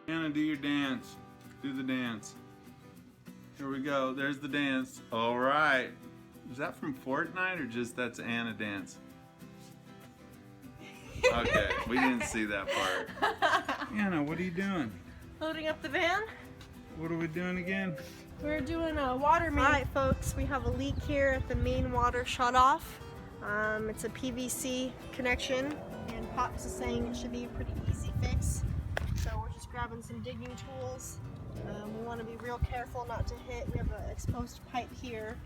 Anna, do your dance. Do the dance. Here we go. There's the dance. All right. Is that from Fortnite or just that's Anna dance? Okay, we didn't see that part. Anna, what are you doing? Loading up the van. What are we doing again? We're doing a water main. Alright folks, we have a leak here at the main water shutoff. It's a PVC connection and Pops is saying it should be a pretty easy fix. So we're just grabbing some digging tools. We want to be real careful not to hit. We have an exposed pipe here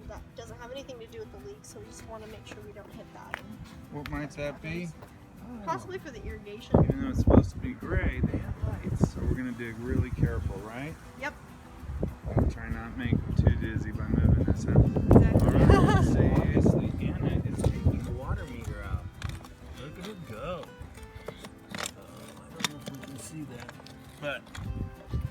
that doesn't have anything to do with the leak, so we just want to make sure we don't hit that. What might that be? Possibly for the irrigation. Even though it's supposed to be gray, they have lights, so we're going to dig really careful, right? Yep. I'll try not to make it too dizzy by moving this out. Exactly. Alright, seriously, Anna is taking the water meter out. Look at it go. I don't know if we can see that, but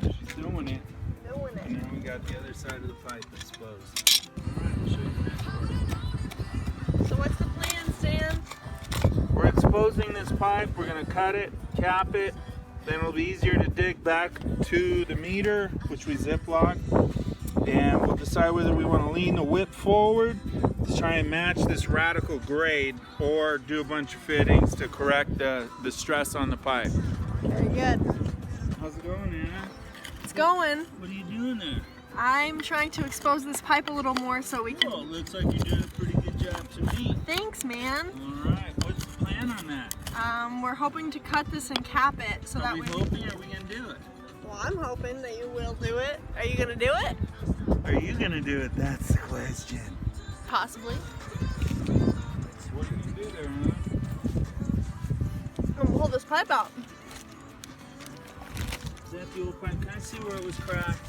she's doing it. Doing it. And then we got the other side of the pipe exposed. Alright, I'll show you the next part. So what's the plan, Stan? We're exposing this pipe, we're going to cut it, cap it, then it'll be easier to dig back to the meter, which we ziplock, and we'll decide whether we want to lean the whip forward to try and match this radical grade or do a bunch of fittings to correct the stress on the pipe. Very good. How's it going, Anna? It's going. What are you doing there? I'm trying to expose this pipe a little more so we can... Oh, it looks like you're doing a pretty good job to me. Thanks, man. Alright, what's the plan on that? We're hoping to cut this and cap it so that Are we hoping or are we going to do it? Well, I'm hoping that you will do it. Are you going to do it? Are you going to do it? That's the question. Possibly. What are you going to do there, Anna? I'm going to pull this pipe out. Is that the old pipe? Can I see where it was cracked?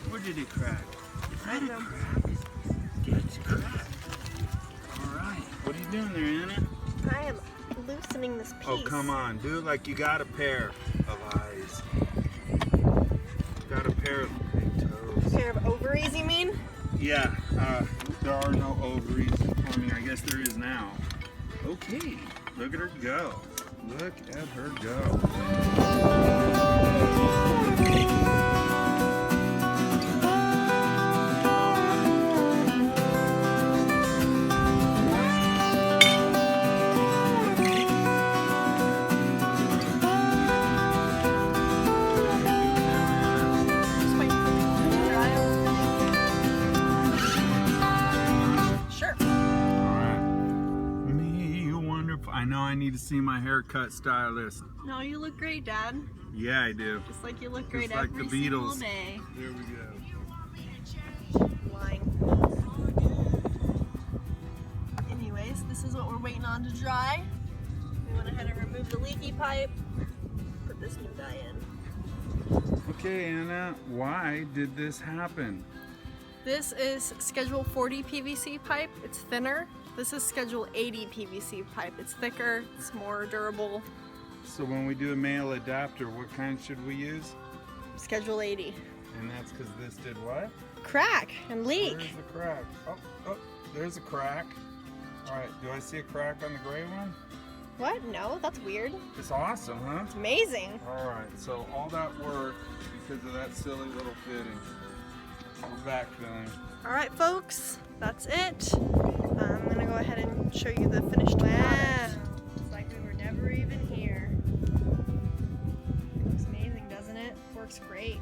Where did it crack? I don't know. It's cracked. Alright. What are you doing there, Anna? I am loosening this piece. Oh, come on. Do it like you got a pair of eyes. Got a pair of big toes. A pair of ovaries, you mean? Yeah. There are no ovaries in plumbing. I guess there is now. Okay. Look at her go. Look at her go. Just wait for it to dry. Sure. Alright. Me wonderful. I know I need to see my haircut stylist. No, you look great, Dad. Yeah, I do. Just like you look great Just like every the single Beatles. day. There we go. Lying. Anyways, this is what we're waiting on to dry. We went ahead and removed the leaky pipe. Put this new guy in. Okay, Anna, why did this happen? This is Schedule 40 PVC pipe. It's thinner. This is Schedule 80 PVC pipe. It's thicker, it's more durable. So when we do a male adapter, what kind should we use? Schedule 80. And that's because this did what? Crack and leak. Where's the crack? Oh, there's a crack. All right, do I see a crack on the gray one? What? No, that's weird. It's awesome, huh? It's amazing. All right, so all that work because of that silly little fitting. We're backfilling. All right, folks, that's it. I'm gonna go ahead and show you the finished product. It's like we were never even here. Looks amazing, doesn't it? Works great.